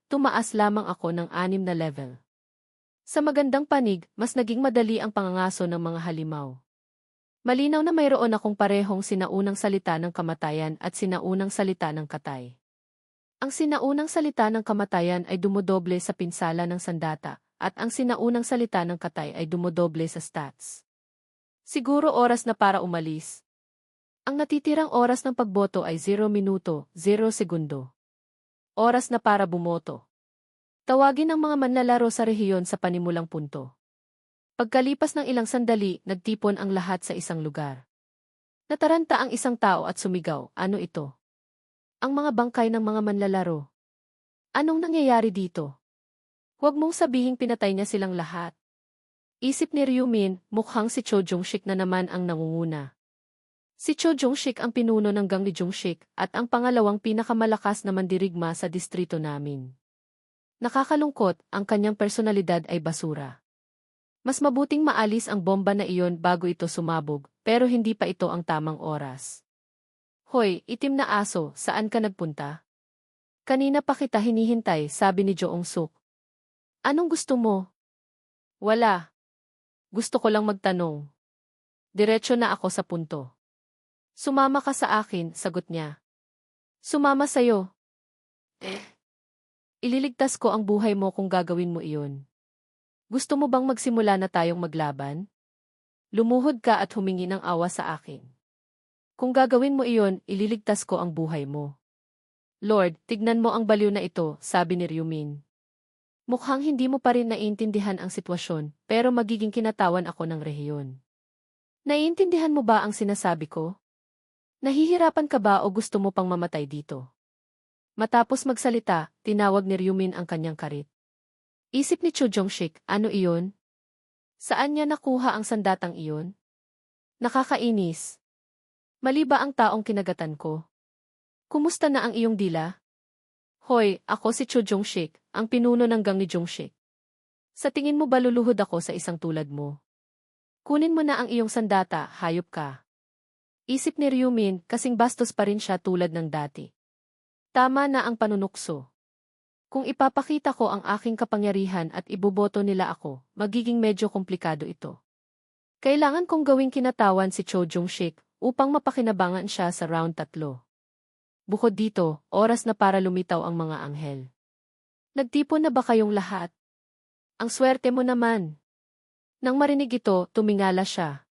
tumaas lamang ako ng 6 na level. Sa magandang panig, mas naging madali ang pangangaso ng mga halimaw. Malinaw na mayroon akong parehong sinaunang salita ng kamatayan at sinaunang salita ng katay. Ang sinaunang salita ng kamatayan ay dumodoble sa pinsala ng sandata, at ang sinaunang salita ng katay ay dumodoble sa stats. Siguro oras na para umalis. Ang natitirang oras ng pagboto ay 0 minuto, 0 segundo. Oras na para bumoto. Tawagin ang mga manlalaro sa rehiyon sa panimulang punto. Pagkalipas ng ilang sandali, nagtipon ang lahat sa isang lugar. Nataranta ang isang tao at sumigaw, "Ano ito?" Ang mga bangkay ng mga manlalaro. Anong nangyayari dito? Huwag mong sabihing pinatay niya silang lahat. Isip ni Ryumin, mukhang si Cho Jong-shik na naman ang nangunguna. Si Cho Jong-shik ang pinuno ng gang ni Jong-shik at ang pangalawang pinakamalakas na mandirigma sa distrito namin. Nakakalungkot, ang kanyang personalidad ay basura. Mas mabuting maalis ang bomba na iyon bago ito sumabog, pero hindi pa ito ang tamang oras. "Hoy, itim na aso, saan ka nagpunta?" "Kanina pa kita hinihintay," sabi ni Jo Ong-suk. "Anong gusto mo?" "Wala. Gusto ko lang magtanong." Diretso na ako sa punto. "Sumama ka sa akin," sagot niya. "Sumama sa'yo?" "Ililigtas ko ang buhay mo kung gagawin mo iyon. Gusto mo bang magsimula na tayong maglaban? Lumuhod ka at humingi ng awa sa akin. Kung gagawin mo iyon, ililigtas ko ang buhay mo." "Lord, tignan mo ang baliw na ito," sabi ni Ryumin. "Mukhang hindi mo pa rin naiintindihan ang sitwasyon, pero magiging kinatawan ako ng rehiyon. Naiintindihan mo ba ang sinasabi ko? Nahihirapan ka ba o gusto mo pang mamatay dito?" Matapos magsalita, tinawag ni Ryumin ang kanyang karit. Isip ni Cho Jong-shik, ano iyon? Saan niya nakuha ang sandatang iyon? Nakakainis. Mali ba ang taong kinagatan ko? Kumusta na ang iyong dila? "Hoy, ako si Cho Jong-shik, ang pinuno ng gang ni Jong-shik. Sa tingin mo ba luluhod ako sa isang tulad mo? Kunin mo na ang iyong sandata, hayop ka." Isip ni Ryumin, kasing bastos pa rin siya tulad ng dati. Tama na ang panunukso. Kung ipapakita ko ang aking kapangyarihan at iboboto nila ako, magiging medyo komplikado ito. Kailangan kong gawing kinatawan si Cho Jong-shik upang mapakinabangan siya sa round 3. Bukod dito, oras na para lumitaw ang mga anghel. Nagtipon na ba kayong lahat? Ang swerte mo naman. Nang marinig ito, tumingala siya.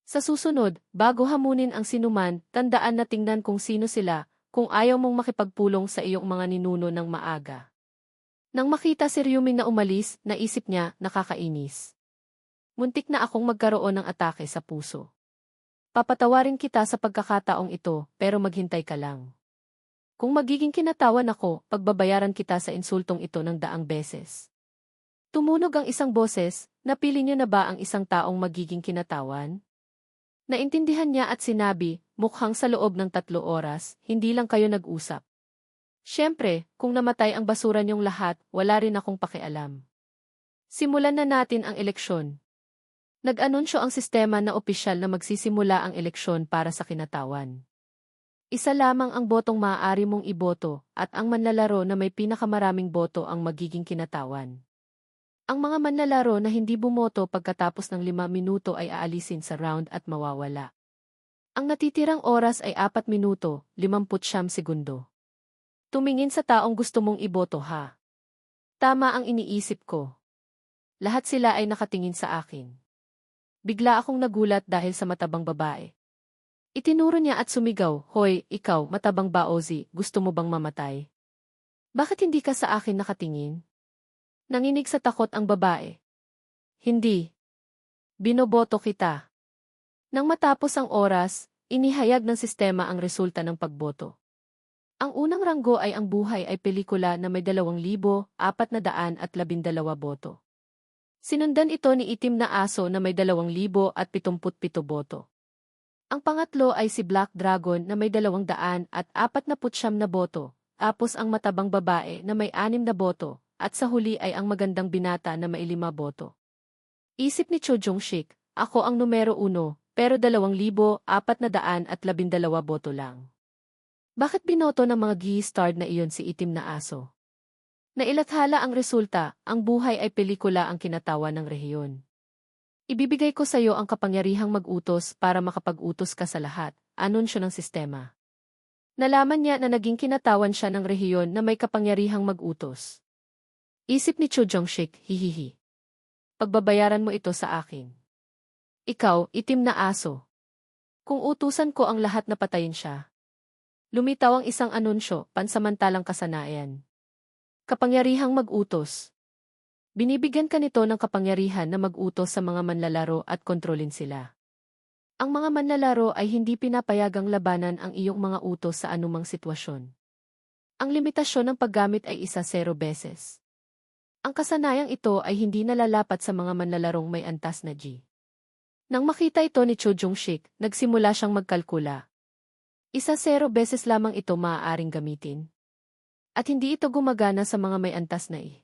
Sa susunod, bago hamunin ang sinuman, tandaan na tingnan kung sino sila, kung ayaw mong makipagpulong sa iyong mga ninuno ng maaga. Nang makita si Ryumin na umalis, naisip niya, nakakainis. Muntik na akong magkaroon ng atake sa puso. Papatawarin kita sa pagkakataong ito, pero maghintay ka lang. Kung magiging kinatawan ako, pagbabayaran kita sa insultong ito ng 100 beses. Tumunog ang isang boses, napili niyo na ba ang isang taong magiging kinatawan? Naintindihan niya at sinabi, mukhang sa loob ng 3 oras, hindi lang kayo nag-usap. Siyempre, kung namatay ang basura niyong lahat, wala rin akong pakialam. Simulan na natin ang eleksyon. Nag-anunsyo ang sistema na opisyal na magsisimula ang eleksyon para sa kinatawan. Isa lamang ang botong maaari mong iboto, at ang manlalaro na may pinakamaraming boto ang magiging kinatawan. Ang mga manlalaro na hindi bumoto pagkatapos ng 5 minuto ay aalisin sa round at mawawala. Ang natitirang oras ay 4 minuto, 59 segundo. Tumingin sa taong gusto mong iboto ha. Tama ang iniisip ko. Lahat sila ay nakatingin sa akin. Bigla akong nagulat dahil sa matabang babae. Itinuro niya at sumigaw, "Hoy, ikaw, matabang baozi, gusto mo bang mamatay? Bakit hindi ka sa akin nakatingin?" Nanginig sa takot ang babae. "Hindi. Binoboto kita." Nang matapos ang oras, inihayag ng sistema ang resulta ng pagboto. Ang unang ranggo ay ang buhay ay pelikula na may 2,412 boto. Sinundan ito ni Itim na Aso na may 2,077 boto. Ang pangatlo ay si Black Dragon na may 249 na boto, tapos ang Matabang Babae na may 6 na boto, at sa huli ay ang Magandang Binata na may 5 boto. Isip ni Cho Jong-shik, ako ang numero 1, pero 2,412 boto lang. Bakit binoto ng mga Gi-starred na iyon si Itim na Aso? Nailathala ang resulta, ang buhay ay pelikula ang kinatawa ng rehiyon. Ibibigay ko sa iyo ang kapangyarihang mag-utos para makapag-utos ka sa lahat, anunsyo ng sistema. Nalaman niya na naging kinatawan siya ng rehiyon na may kapangyarihang mag-utos. Isip ni Cho Jong-shik, hihihi. Pagbabayaran mo ito sa akin. Ikaw, itim na aso. Kung utusan ko ang lahat na patayin siya. Lumitaw ang isang anunsyo, pansamantalang kasanayan. Kapangyarihang mag-utos. Binibigyan ka nito ng kapangyarihan na mag-utos sa mga manlalaro at kontrolin sila. Ang mga manlalaro ay hindi pinapayagang labanan ang iyong mga utos sa anumang sitwasyon. Ang limitasyon ng paggamit ay 1-0 beses. Ang kasanayang ito ay hindi nalalapat sa mga manlalarong may antas na G. Nang makita ito ni Cho Jong-shik, nagsimula siyang magkalkula. 1-0 beses lamang ito maaaring gamitin. At hindi ito gumagana sa mga may antas na I.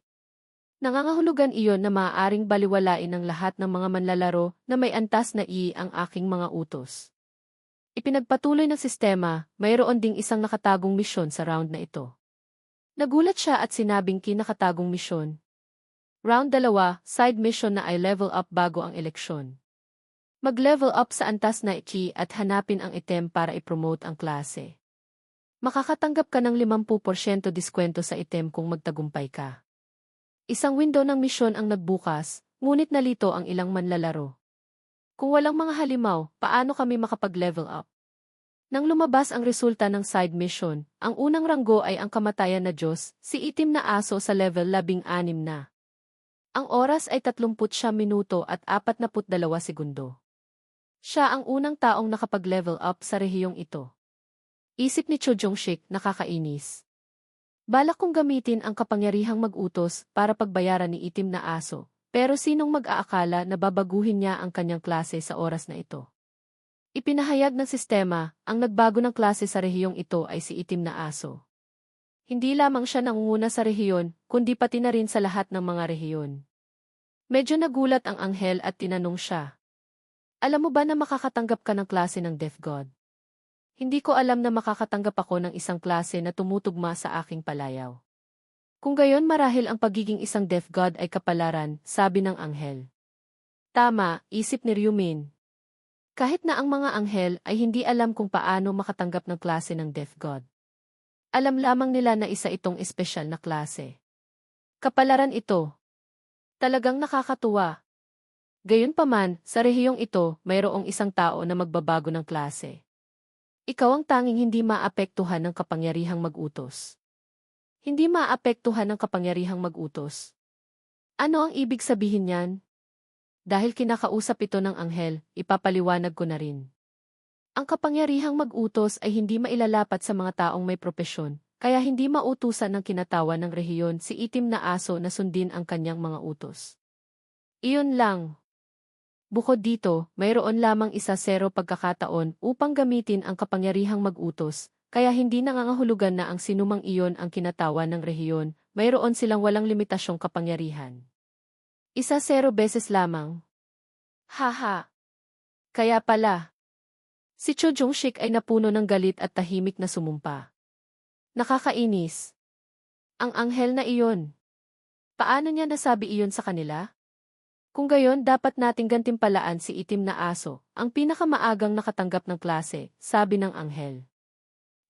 Nangangahulugan iyon na maaaring baliwalain ng lahat ng mga manlalaro na may antas na I ang aking mga utos. Ipinagpatuloy ng sistema, mayroon ding isang nakatagong misyon sa round na ito. Nagulat siya at sinabing kinakatagong misyon. Round 2, side mission na ay level up bago ang eleksyon. Mag-level up sa antas na I at hanapin ang item para i-promote ang klase. Makakatanggap ka ng 50% diskwento sa item kung magtagumpay ka. Isang window ng misyon ang nagbukas, ngunit nalito ang ilang manlalaro. Kung walang mga halimaw, paano kami makapag-level up? Nang lumabas ang resulta ng side mission, ang unang ranggo ay ang kamatayan na Diyos, si itim na aso sa level 16 na. Ang oras ay 30 minuto at 42 segundo. Siya ang unang taong nakapag-level up sa rehiyong ito. Isip ni Cho Jong-shik, nakakainis. Balak kong gamitin ang kapangyarihang mag-utos para pagbayaran ni itim na aso, pero sinong mag-aakala na babaguhin niya ang kanyang klase sa oras na ito? Ipinahayag ng sistema, ang nagbago ng klase sa rehiyong ito ay si itim na aso. Hindi lamang siya nangunguna sa rehiyon, kundi pati na rin sa lahat ng mga rehiyon. Medyo nagulat ang anghel at tinanong siya. Alam mo ba na makakatanggap ka ng klase ng Death God? Hindi ko alam na makakatanggap ako ng isang klase na tumutugma sa aking palayaw. Kung gayon marahil ang pagiging isang Death God ay kapalaran, sabi ng anghel. Tama, isip ni Ryumin. Kahit na ang mga anghel ay hindi alam kung paano makatanggap ng klase ng Death God. Alam lamang nila na isa itong espesyal na klase. Kapalaran ito. Talagang nakakatuwa. Gayunpaman, sa rehiyong ito, mayroong isang tao na magbabago ng klase. Ikaw ang tanging hindi maapektuhan ng kapangyarihang mag-utos. Hindi maapektuhan ng kapangyarihang mag-utos. Ano ang ibig sabihin niyan? Dahil kinakausap ito ng anghel, ipapaliwanag ko na rin. Ang kapangyarihang mag-utos ay hindi mailalapat sa mga taong may propesyon, kaya hindi mautusan ng kinatawan ng rehiyon si itim na aso na sundin ang kanyang mga utos. Iyon lang. Bukod dito, mayroon lamang 1-0 pagkakataon upang gamitin ang kapangyarihang mag-utos, kaya hindi nangangahulugan na ang sinumang iyon ang kinatawan ng rehiyon, mayroon silang walang limitasyong kapangyarihan. 1-0 beses lamang. Haha. Kaya pala. Si Cho Jong-shik ay napuno ng galit at tahimik na sumumpa. Nakakainis. Ang anghel na iyon. Paano niya nasabi iyon sa kanila? Kung gayon dapat nating gantimpalaan si itim na aso, ang pinakamaagang nakatanggap ng klase, sabi ng anghel.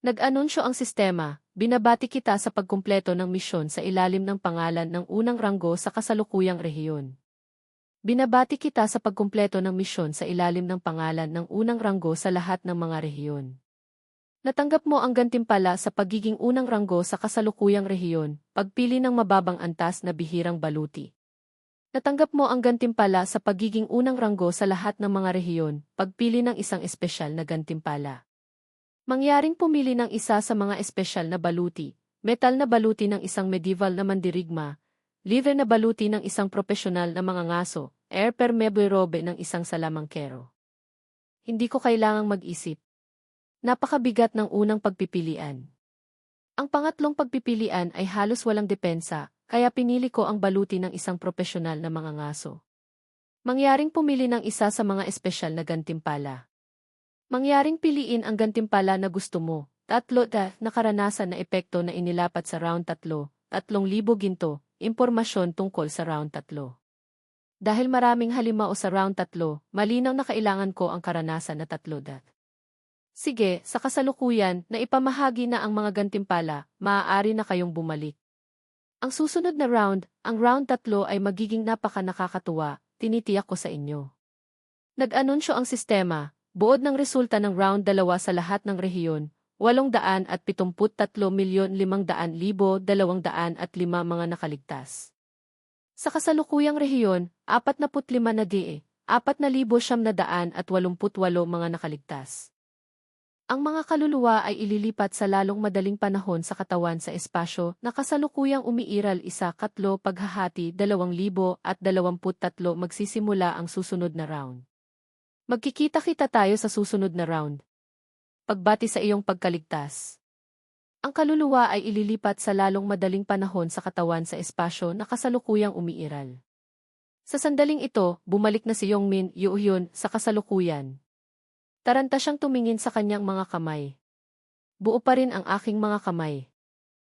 Nag-anunsyo ang sistema, binabati kita sa pagkumpleto ng misyon sa ilalim ng pangalan ng unang ranggo sa kasalukuyang rehiyon. Binabati kita sa pagkumpleto ng misyon sa ilalim ng pangalan ng unang ranggo sa lahat ng mga rehiyon. Natanggap mo ang gantimpala sa pagiging unang ranggo sa kasalukuyang rehiyon, pagpili ng mababang antas na bihirang baluti. Natanggap mo ang gantimpala sa pagiging unang ranggo sa lahat ng mga rehiyon, pagpili ng isang espesyal na gantimpala. Mangyaring pumili ng isa sa mga espesyal na baluti, metal na baluti ng isang medieval na mandirigma, liver na baluti ng isang propesyonal na mga ngaso, air permeable robe ng isang salamangkero. Hindi ko kailangang mag-isip. Napakabigat ng unang pagpipilian. Ang pangatlong pagpipilian ay halos walang depensa, kaya pinili ko ang baluti ng isang propesyonal na mga ngaso. Mangyaring pumili ng isa sa mga espesyal na gantimpala. Mangyaring piliin ang gantimpala na gusto mo, 3 na karanasan na epekto na inilapat sa round 3, 3,000 ginto, impormasyon tungkol sa round 3. Dahil maraming halimao sa round 3, malinaw na kailangan ko ang karanasan na 3. Sige, sa kasalukuyan, na ipamahagi na ang mga gantimpala, maaari na kayong bumalik. Ang susunod na round, ang round 3 ay magiging napaka-nakakatuwa, tinitiyak ko sa inyo. Nag-anunsyo ang sistema, buod ng resulta ng round 2 sa lahat ng rehiyon, 873,500,205 mga nakaligtas. Sa kasalukuyang rehiyon, 45 na 4,988 mga nakaligtas. Ang mga kaluluwa ay ililipat sa lalong madaling panahon sa katawan sa espasyo na kasalukuyang umiiral 1-3 paghahati 2023 magsisimula ang susunod na round. Magkikita-kita tayo sa susunod na round. Pagbati sa iyong pagkaligtas. Ang kaluluwa ay ililipat sa lalong madaling panahon sa katawan sa espasyo na kasalukuyang umiiral. Sa sandaling ito, bumalik na si Yongmin Yuhyun sa kasalukuyan. Taranta siyang tumingin sa kanyang mga kamay. Buo pa rin ang aking mga kamay.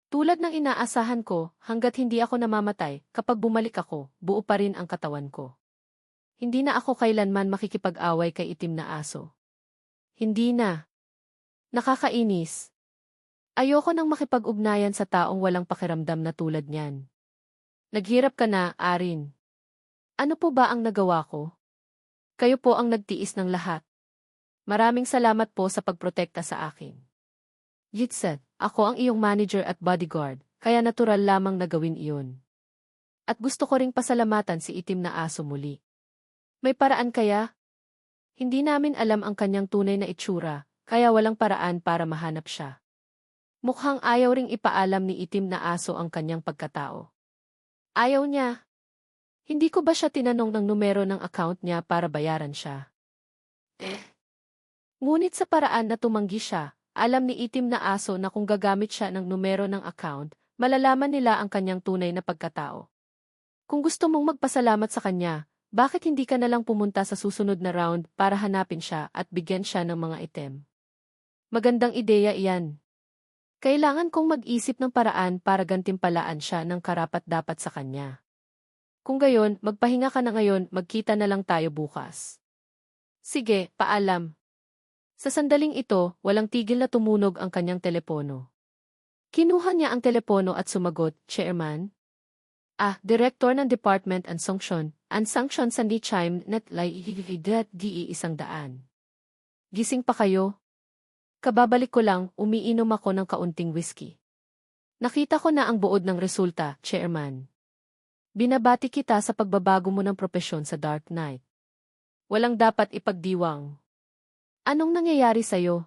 Tulad ng inaasahan ko, hanggat hindi ako namamatay, kapag bumalik ako, buo pa rin ang katawan ko. Hindi na ako kailanman makikipag-away kay itim na aso. Hindi na. Nakakainis. Ayoko nang makipag-ugnayan sa taong walang pakiramdam na tulad niyan. Naghirap ka na, Arin. Ano po ba ang nagawa ko? Kayo po ang nagtiis ng lahat. Maraming salamat po sa pagprotekta sa akin. Yitset, ako ang iyong manager at bodyguard, kaya natural lamang na gawin iyon. At gusto ko ring pasalamatan si itim na aso muli. May paraan kaya? Hindi namin alam ang kanyang tunay na itsura, kaya walang paraan para mahanap siya. Mukhang ayaw ring ipaalam ni itim na aso ang kanyang pagkatao. Ayaw niya. Hindi ko ba siya tinanong ng numero ng account niya para bayaran siya? Ngunit sa paraan na tumanggi siya, alam ni itim na aso na kung gagamit siya ng numero ng account, malalaman nila ang kanyang tunay na pagkatao. Kung gusto mong magpasalamat sa kanya, bakit hindi ka nalang pumunta sa susunod na round para hanapin siya at bigyan siya ng mga item? Magandang ideya iyan. Kailangan kong mag-isip ng paraan para gantimpalaan siya ng karapat-dapat sa kanya. Kung gayon, magpahinga ka na ngayon, magkita na lang tayo bukas. Sige, paalam. Sa sandaling ito, walang tigil na tumunog ang kanyang telepono. Kinuha niya ang telepono at sumagot, Chairman? Director ng Department and Sanction Sandy Chime Net Lai 100. Gising pa kayo? Kababalik ko lang, umiinom ako ng kaunting whiskey. Nakita ko na ang buod ng resulta, Chairman. Binabati kita sa pagbabago mo ng propesyon sa Dark Knight. Walang dapat ipagdiwang. Anong nangyayari sa'yo?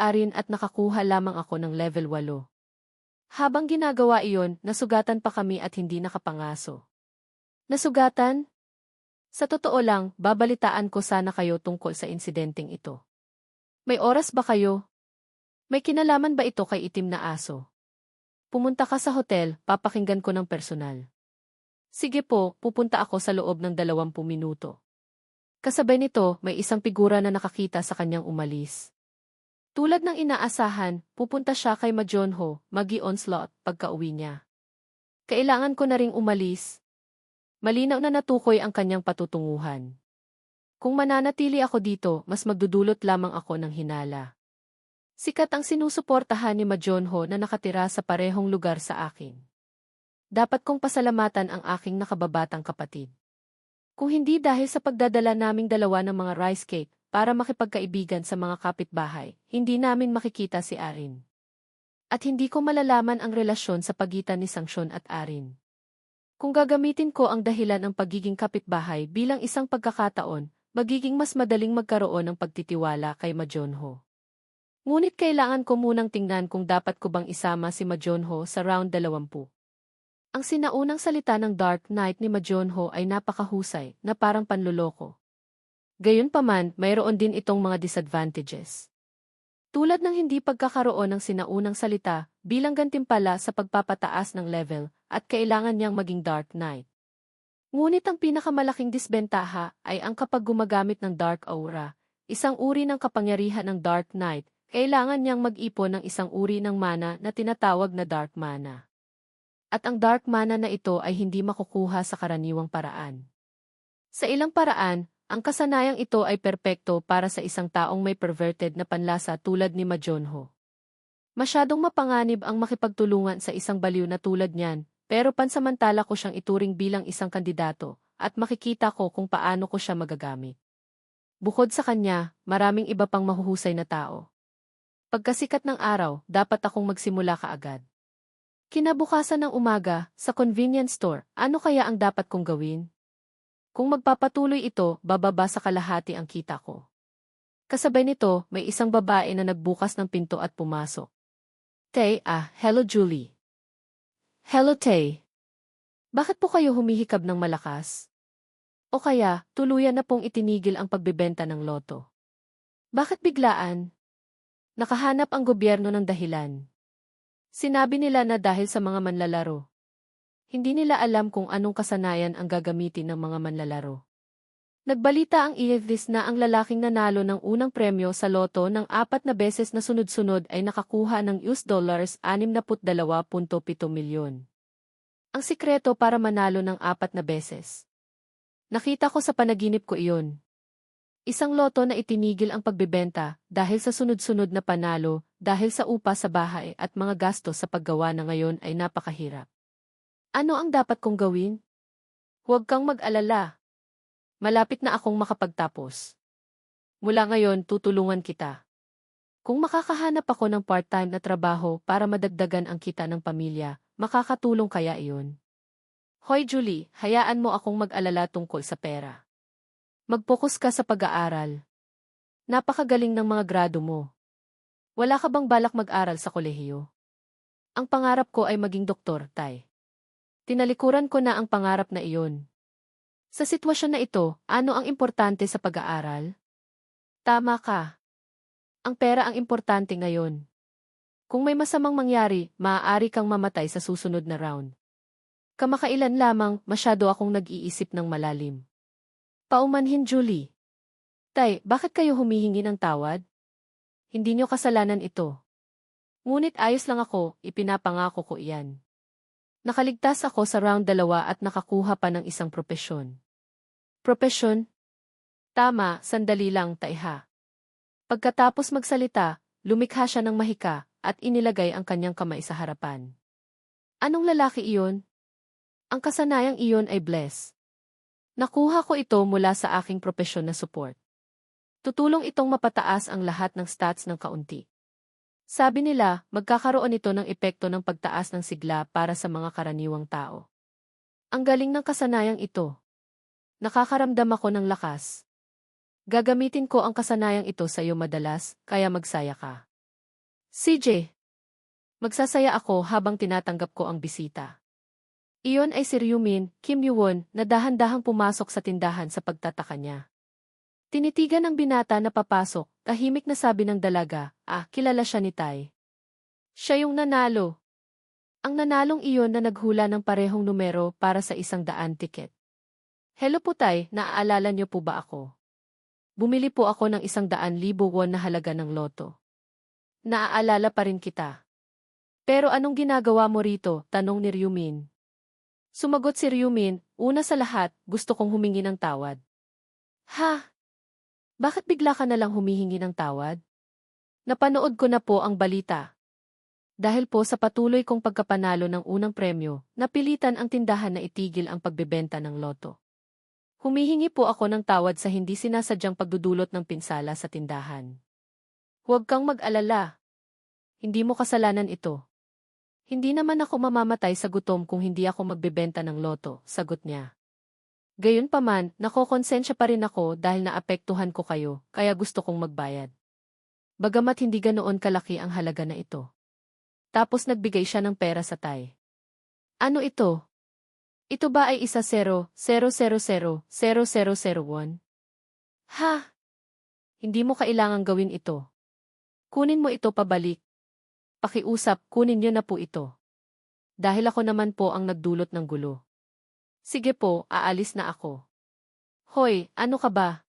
Arin at nakakuha lamang ako ng level 8. Habang ginagawa iyon, nasugatan pa kami at hindi nakapangaso. Nasugatan? Sa totoo lang, babalitaan ko sana kayo tungkol sa insidenteng ito. May oras ba kayo? May kinalaman ba ito kay itim na aso? Pumunta ka sa hotel, papakinggan ko ng personal. Sige po, pupunta ako sa loob ng 20 minuto. Kasabay nito, may isang figura na nakakita sa kanyang umalis. Tulad ng inaasahan, pupunta siya kay Majonho, Magi-Onslaught, pagka-uwi niya. Kailangan ko na ring umalis. Malinaw na natukoy ang kanyang patutunguhan. Kung mananatili ako dito, mas magdudulot lamang ako ng hinala. Sikat ang sinusuportahan ni Majonho na nakatira sa parehong lugar sa akin. Dapat kong pasalamatan ang aking nakababatang kapatid. Kung hindi dahil sa pagdadala naming dalawa ng mga rice cake para makipagkaibigan sa mga kapitbahay, hindi namin makikita si Arin. At hindi ko malalaman ang relasyon sa pagitan ni Sanction at Arin. Kung gagamitin ko ang dahilan ng pagiging kapitbahay bilang isang pagkakataon, magiging mas madaling magkaroon ng pagtitiwala kay Majonho. Ngunit kailangan ko munang tingnan kung dapat ko bang isama si Majonho sa round 20. Ang sinaunang salita ng Dark Knight ni Majonho ay napakahusay na parang panloloko. Gayunpaman, mayroon din itong mga disadvantages. Tulad ng hindi pagkakaroon ng sinaunang salita bilang gantimpala sa pagpapataas ng level at kailangan niyang maging Dark Knight. Ngunit ang pinakamalaking disbentaha ay ang kapag gumagamit ng Dark Aura, isang uri ng kapangyarihan ng Dark Knight, kailangan niyang mag-ipon ng isang uri ng mana na tinatawag na Dark Mana. At ang dark mana na ito ay hindi makukuha sa karaniwang paraan. Sa ilang paraan, ang kasanayang ito ay perpekto para sa isang taong may perverted na panlasa tulad ni Majonho. Masyadong mapanganib ang makipagtulungan sa isang baliw na tulad niyan, pero pansamantala ko siyang ituring bilang isang kandidato, at makikita ko kung paano ko siya magagamit. Bukod sa kanya, maraming iba pang mahuhusay na tao. Pagkasikat ng araw, dapat akong magsimula kaagad. Kinabukasan ng umaga, sa convenience store, ano kaya ang dapat kong gawin? Kung magpapatuloy ito, bababa sa kalahati ang kita ko. Kasabay nito, may isang babae na nagbukas ng pinto at pumasok. Hello Julie. Hello Tay. Bakit po kayo humihikab ng malakas? O kaya, tuluyan na pong itinigil ang pagbebenta ng loto? Bakit biglaan? Nakahanap ang gobyerno ng dahilan. Sinabi nila na dahil sa mga manlalaro. Hindi nila alam kung anong kasanayan ang gagamitin ng mga manlalaro. Nagbalita ang EFDs na ang lalaking nanalo ng unang premyo sa loto ng 4 na beses na sunod-sunod ay nakakuha ng $62.7 milyon. Ang sikreto para manalo ng 4 na beses. Nakita ko sa panaginip ko iyon. Isang loto na itinigil ang pagbebenta dahil sa sunod-sunod na panalo, dahil sa upa sa bahay at mga gastos sa paggawa na ngayon ay napakahirap. Ano ang dapat kong gawin? Huwag kang mag-alala. Malapit na akong makapagtapos. Mula ngayon, tutulungan kita. Kung makakahanap ako ng part-time na trabaho para madagdagan ang kita ng pamilya, makakatulong kaya iyon? Hoy Julie, hayaan mo akong mag-alala tungkol sa pera. Mag-focus ka sa pag-aaral. Napakagaling ng mga grado mo. Wala ka bang balak mag-aral sa kolehiyo? Ang pangarap ko ay maging doktor, Tay. Tinalikuran ko na ang pangarap na iyon. Sa sitwasyon na ito, ano ang importante sa pag-aaral? Tama ka. Ang pera ang importante ngayon. Kung may masamang mangyari, maaari kang mamatay sa susunod na round. Kamakailan lamang, masyado akong nag-iisip ng malalim. Paumanhin, Julie. Tay, bakit kayo humihingi ng tawad? Hindi niyo kasalanan ito. Ngunit ayos lang ako, ipinapangako ko iyan. Nakaligtas ako sa round 2 at nakakuha pa ng isang propesyon. Propesyon? Tama, sandali lang, Taiha. Pagkatapos magsalita, lumikha siya ng mahika at inilagay ang kanyang kamay sa harapan. Anong lalaki iyon? Ang kasanayang iyon ay Bless. Nakuha ko ito mula sa aking propesyon na support. Tutulong itong mapataas ang lahat ng stats ng kaunti. Sabi nila, magkakaroon ito ng epekto ng pagtaas ng sigla para sa mga karaniwang tao. Ang galing ng kasanayang ito. Nakakaramdam ako ng lakas. Gagamitin ko ang kasanayang ito sa iyo madalas, kaya magsaya ka. CJ. Magsasaya ako habang tinatanggap ko ang bisita. Iyon ay si Ryumin, Kim Yuwon, na dahan-dahang pumasok sa tindahan sa pagtataka niya. Tinitigan ng binata na papasok, tahimik na sabi ng dalaga, kilala siya ni Tai. Siya yung nanalo. Ang nanalong iyon na naghula ng parehong numero para sa 100 tiket. Hello po Tai, naaalala niyo po ba ako? Bumili po ako ng 100,000 won na halaga ng loto. Naaalala pa rin kita. Pero anong ginagawa mo rito? Tanong ni Ryumin. Sumagot si Ryumin, una sa lahat, gusto kong humingi ng tawad. Ha? Bakit bigla ka na lang humihingi ng tawad? Napanood ko na po ang balita. Dahil po sa patuloy kong pagkapanalo ng unang premyo, napilitan ang tindahan na itigil ang pagbebenta ng loto. Humihingi po ako ng tawad sa hindi sinasadyang pagdudulot ng pinsala sa tindahan. Huwag kang mag-alala. Hindi mo kasalanan ito. Hindi naman ako mamamatay sa gutom kung hindi ako magbebenta ng loto, sagot niya. Gayunpaman, nakokonsensya pa rin ako dahil naapektuhan ko kayo, kaya gusto kong magbayad. Bagamat hindi ganoon kalaki ang halaga na ito. Tapos nagbigay siya ng pera sa Tai. Ano ito? Ito ba ay 10,000,000,001? Ha? Hindi mo kailangang gawin ito. Kunin mo ito pabalik. Pakiusap, kunin niyo na po ito. Dahil ako naman po ang nagdulot ng gulo. Sige po, aalis na ako. Hoy, ano ka ba?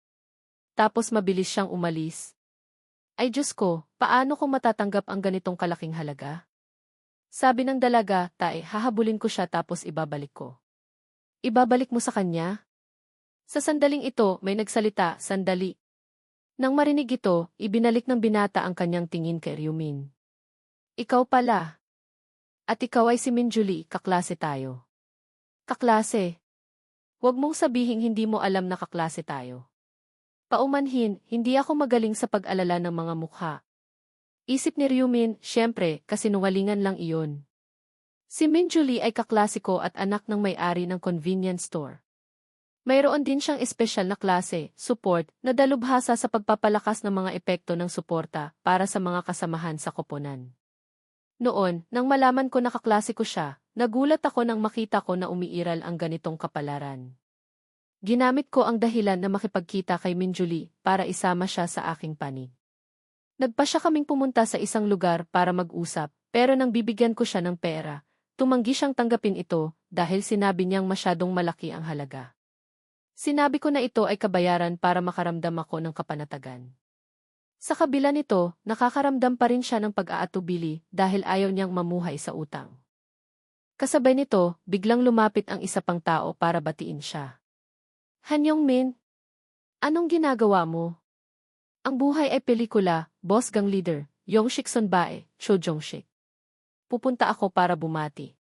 Tapos mabilis siyang umalis. Ay Diyos ko, paano kung matatanggap ang ganitong kalaking halaga? Sabi ng dalaga, tae, hahabulin ko siya tapos ibabalik ko. Ibabalik mo sa kanya? Sa sandaling ito, may nagsalita, sandali. Nang marinig ito, ibinalik ng binata ang kanyang tingin kay Ryumin. Ikaw pala. At ikaw ay si Minjulie, kaklase tayo. Kaklase. Huwag mong sabihing hindi mo alam na kaklase tayo. Paumanhin, hindi ako magaling sa pag-alala ng mga mukha. Isip ni Ryumin, siyempre, kasinungalingan lang iyon. Si Minjulie ay kaklase ko at anak ng may-ari ng convenience store. Mayroon din siyang espesyal na klase, support, na dalubhasa sa pagpapalakas ng mga epekto ng suporta para sa mga kasamahan sa koponan. Noon, nang malaman ko na kaklase ko siya, nagulat ako nang makita ko na umiiral ang ganitong kapalaran. Ginamit ko ang dahilan na makipagkita kay Minjulie para isama siya sa aking panig. Nagpasya kaming pumunta sa isang lugar para mag-usap, pero nang bibigyan ko siya ng pera, tumanggi siyang tanggapin ito dahil sinabi niyang masyadong malaki ang halaga. Sinabi ko na ito ay kabayaran para makaramdam ako ng kapanatagan. Sa kabila nito, nakakaramdam pa rin siya ng pag-aatubili dahil ayaw niyang mamuhay sa utang. Kasabay nito, biglang lumapit ang isa pang tao para batiin siya. Han Yongmin, anong ginagawa mo? Ang buhay ay pelikula, boss gang leader, Yongshik Sonbae, Cho Jongshik. Pupunta ako para bumati.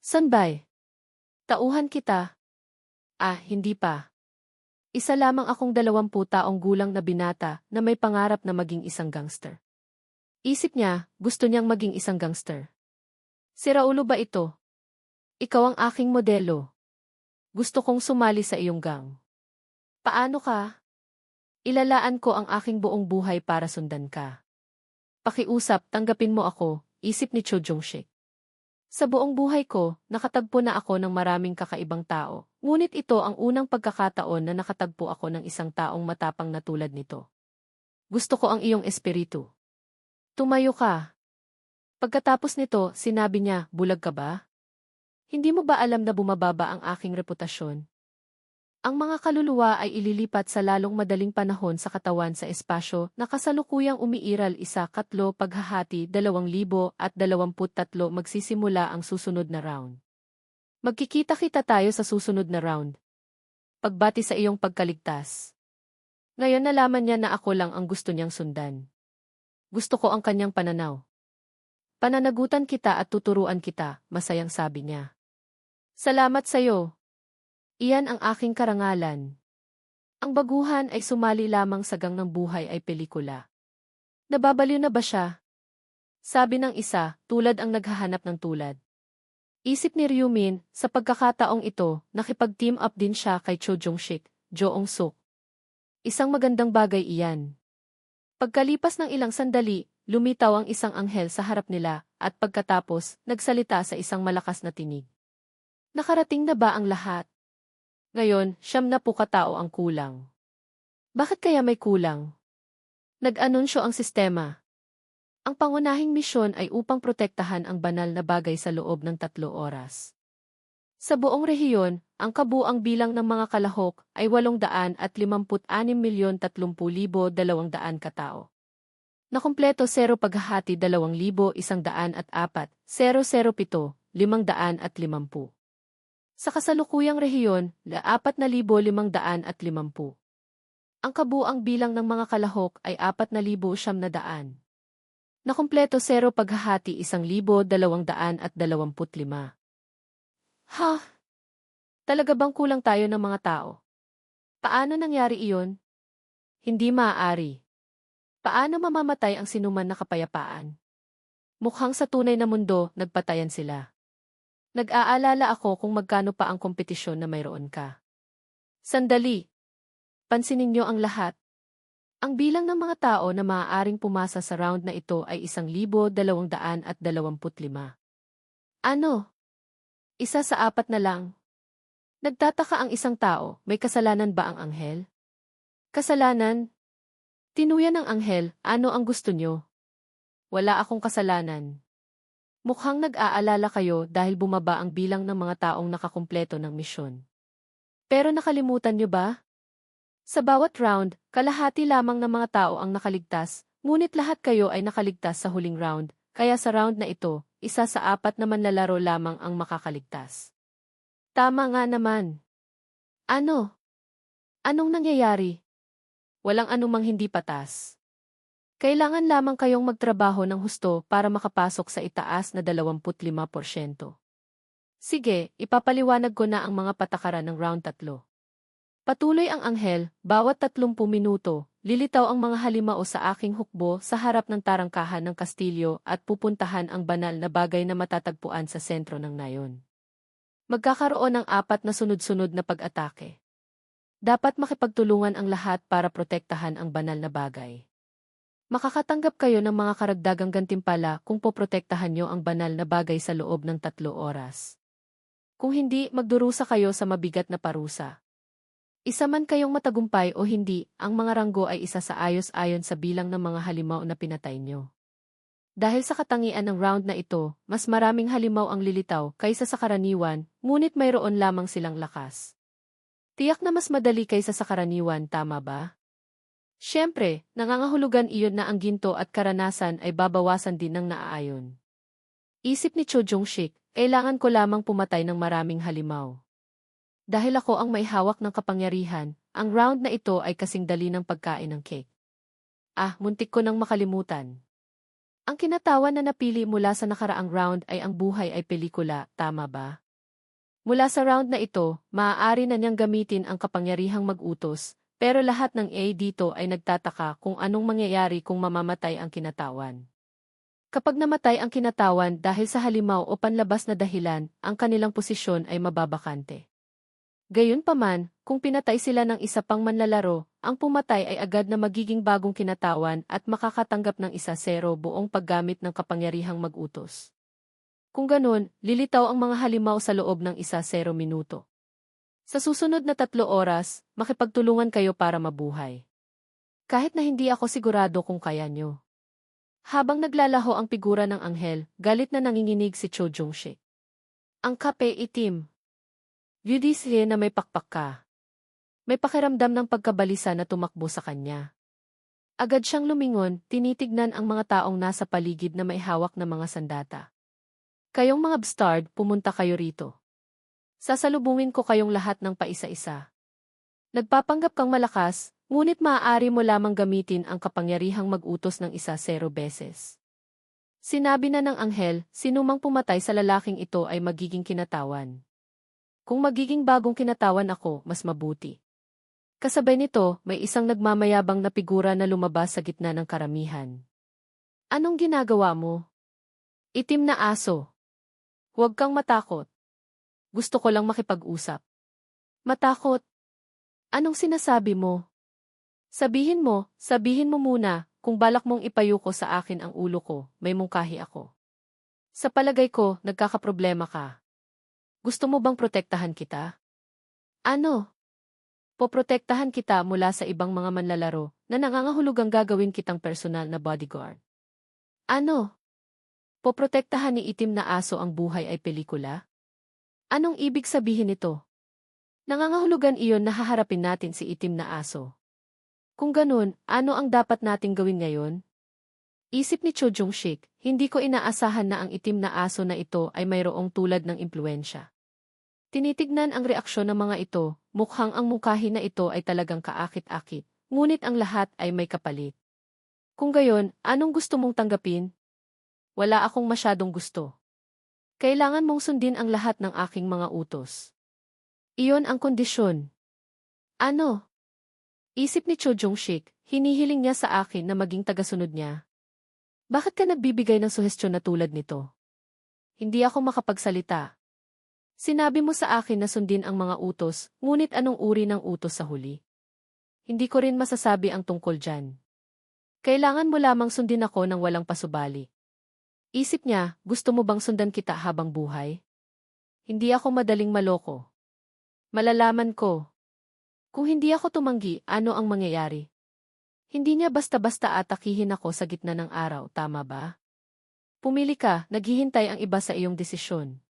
Sonbae. Tauhan kita. Ah, hindi pa. Isa lamang akong 20 taong gulang na binata na may pangarap na maging isang gangster. Isip niya, gusto niyang maging isang gangster. Siraulo ba ito? Ikaw ang aking modelo. Gusto kong sumali sa iyong gang. Paano ka? Ilalaan ko ang aking buong buhay para sundan ka. Pakiusap, tanggapin mo ako, isip ni Cho Jongshik. Sa buong buhay ko, nakatagpo na ako ng maraming kakaibang tao, ngunit ito ang unang pagkakataon na nakatagpo ako ng isang taong matapang na tulad nito. Gusto ko ang iyong espiritu. Tumayo ka. Pagkatapos nito, sinabi niya, bulag ka ba? Hindi mo ba alam na bumababa ang aking reputasyon? Ang mga kaluluwa ay ililipat sa lalong madaling panahon sa katawan sa espasyo na kasalukuyang umiiral 1-3 paghahati 2023 magsisimula ang susunod na round. Magkikita-kita tayo sa susunod na round. Pagbati sa iyong pagkaligtas. Ngayon nalaman niya na ako lang ang gusto niyang sundan. Gusto ko ang kanyang pananaw. Pananagutan kita at tuturuan kita, masayang sabi niya. Salamat sa'yo. Iyan ang aking karangalan. Ang baguhan ay sumali lamang sa gang ng buhay ay pelikula. Nababaliw na ba siya? Sabi ng isa, tulad ang naghahanap ng tulad. Isip ni Ryumin, sa pagkakataong ito, nakipag-team up din siya kay Cho Jongshik, Jo Ong-suk. Isang magandang bagay iyan. Pagkalipas ng ilang sandali, lumitaw ang isang anghel sa harap nila, at pagkatapos, nagsalita sa isang malakas na tinig. Nakarating na ba ang lahat? Ngayon, 90 katao ang kulang. Bakit kaya may kulang? Nag-anunsyo ang sistema. Ang pangunahing misyon ay upang protektahan ang banal na bagay sa loob ng 3 oras. Sa buong rehiyon, ang kabuang bilang ng mga kalahok ay 856,030,200 katao. Nakumpleto 0 paghahati 2,104, 007, 550. Sa kasalukuyang rehiyon, 4,550. Ang kabuang bilang ng mga kalahok ay 4,900. Nakumpleto 0 paghahati 1,225. Ha? Talaga bang kulang tayo ng mga tao? Paano nangyari iyon? Hindi maaari. Paano mamamatay ang sinuman na kapayapaan? Mukhang sa tunay na mundo, nagpatayan sila. Nag-aalala ako kung magkano pa ang kompetisyon na mayroon ka. Sandali. Pansinin niyo ang lahat. Ang bilang ng mga tao na maaaring pumasa sa round na ito ay 1,225. Ano? Isa sa 4 na lang. Nagtataka ang isang tao, may kasalanan ba ang anghel? Kasalanan? Tinuyan ng anghel, ano ang gusto niyo? Wala akong kasalanan. Mukhang nag-aalala kayo dahil bumaba ang bilang ng mga taong nakakumpleto ng misyon. Pero nakalimutan niyo ba? Sa bawat round, kalahati lamang ng mga tao ang nakaligtas, ngunit lahat kayo ay nakaligtas sa huling round, kaya sa round na ito, isa sa 4 na manlalaro lamang ang makakaligtas. Tama nga naman. Ano? Anong nangyayari? Walang anumang hindi patas. Kailangan lamang kayong magtrabaho ng husto para makapasok sa itaas na 25%. Sige, ipapaliwanag ko na ang mga patakaran ng round 3. Patuloy ang anghel, bawat 30 minuto, lilitaw ang mga halimao sa aking hukbo sa harap ng tarangkahan ng kastilyo at pupuntahan ang banal na bagay na matatagpuan sa sentro ng nayon. Magkakaroon ng 4 na sunod-sunod na pag-atake. Dapat makipagtulungan ang lahat para protektahan ang banal na bagay. Makakatanggap kayo ng mga karagdagang gantimpala kung poprotektahan nyo ang banal na bagay sa loob ng 3 oras. Kung hindi, magdurusa kayo sa mabigat na parusa. Isa man kayong matagumpay o hindi, ang mga ranggo ay isa sa ayos-ayon sa bilang ng mga halimaw na pinatay nyo. Dahil sa katangian ng round na ito, mas maraming halimaw ang lilitaw kaysa sa karaniwan, ngunit mayroon lamang silang lakas. Tiyak na mas madali kaysa sa karaniwan, tama ba? Siyempre, nangangahulugan iyon na ang ginto at karanasan ay babawasan din ng naaayon. Isip ni Cho Jong-sik, kailangan ko lamang pumatay ng maraming halimaw. Dahil ako ang may hawak ng kapangyarihan, ang round na ito ay kasing dali ng pagkain ng cake. Muntik ko nang makalimutan. Ang kinatawan na napili mula sa nakaraang round ay ang buhay ay pelikula, tama ba? Mula sa round na ito, maaari na niyang gamitin ang kapangyarihang mag-utos, pero lahat ng A dito ay nagtataka kung anong mangyayari kung mamamatay ang kinatawan. Kapag namatay ang kinatawan dahil sa halimaw o panlabas na dahilan, ang kanilang posisyon ay mababakante. Gayunpaman, kung pinatay sila ng isa pang manlalaro, ang pumatay ay agad na magiging bagong kinatawan at makakatanggap ng 1-0 buong paggamit ng kapangyarihang mag-utos. Kung ganun, lilitaw ang mga halimaw sa loob ng 1-0 minuto. Sa susunod na 3 oras, makipagtulungan kayo para mabuhay. Kahit na hindi ako sigurado kung kaya nyo. Habang naglalaho ang figura ng anghel, galit na nanginginig si Cho Jong-sik. Ang kape itim. Yudhisthira na may pakpak ka. May pakiramdam ng pagkabalisa na tumakbo sa kanya. Agad siyang lumingon, tinitignan ang mga taong nasa paligid na may hawak na mga sandata. Kayong mga bastard, pumunta kayo rito. Sasalubungin ko kayong lahat ng paisa-isa. Nagpapanggap kang malakas, ngunit maaari mo lamang gamitin ang kapangyarihang mag-utos ng 1-0 beses. Sinabi na ng anghel, sinumang pumatay sa lalaking ito ay magiging kinatawan. Kung magiging bagong kinatawan ako, mas mabuti. Kasabay nito, may isang nagmamayabang na figura na lumabas sa gitna ng karamihan. Anong ginagawa mo? Itim na aso. Huwag kang matakot. Gusto ko lang makipag-usap. Matakot? Anong sinasabi mo? Sabihin mo muna, kung balak mong ipayuko sa akin ang ulo ko, may mungkahi ako. Sa palagay ko, nagkakaproblema ka. Gusto mo bang protektahan kita? Ano? Poprotektahan kita mula sa ibang mga manlalaro na nangangahulugang gagawin kitang personal na bodyguard. Ano? Poprotektahan ni itim na aso ang buhay ay pelikula? Anong ibig sabihin nito? Nangangahulugan iyon na haharapin natin si itim na aso. Kung ganun, ano ang dapat nating gawin ngayon? Isip ni Cho Jong-sik, hindi ko inaasahan na ang itim na aso na ito ay mayroong tulad ng impluensya. Tinitignan ang reaksyon ng mga ito, mukhang ang mungkahi na ito ay talagang kaakit-akit, ngunit ang lahat ay may kapalit. Kung gayon, anong gusto mong tanggapin? Wala akong masyadong gusto. Kailangan mong sundin ang lahat ng aking mga utos. Iyon ang kondisyon. Ano? Isip ni Cho Jong-sik, hinihiling niya sa akin na maging tagasunod niya. Bakit ka nagbibigay ng suhestyon na tulad nito? Hindi ako makapagsalita. Sinabi mo sa akin na sundin ang mga utos, ngunit anong uri ng utos sa huli? Hindi ko rin masasabi ang tungkol dyan. Kailangan mo lamang sundin ako ng walang pasubali. Isip niya, gusto mo bang sundan kita habang buhay? Hindi ako madaling maloko. Malalaman ko. Kung hindi ako tumanggi, ano ang mangyayari? Hindi niya basta-basta atakihin ako sa gitna ng araw, tama ba? Pumili ka, naghihintay ang iba sa iyong desisyon.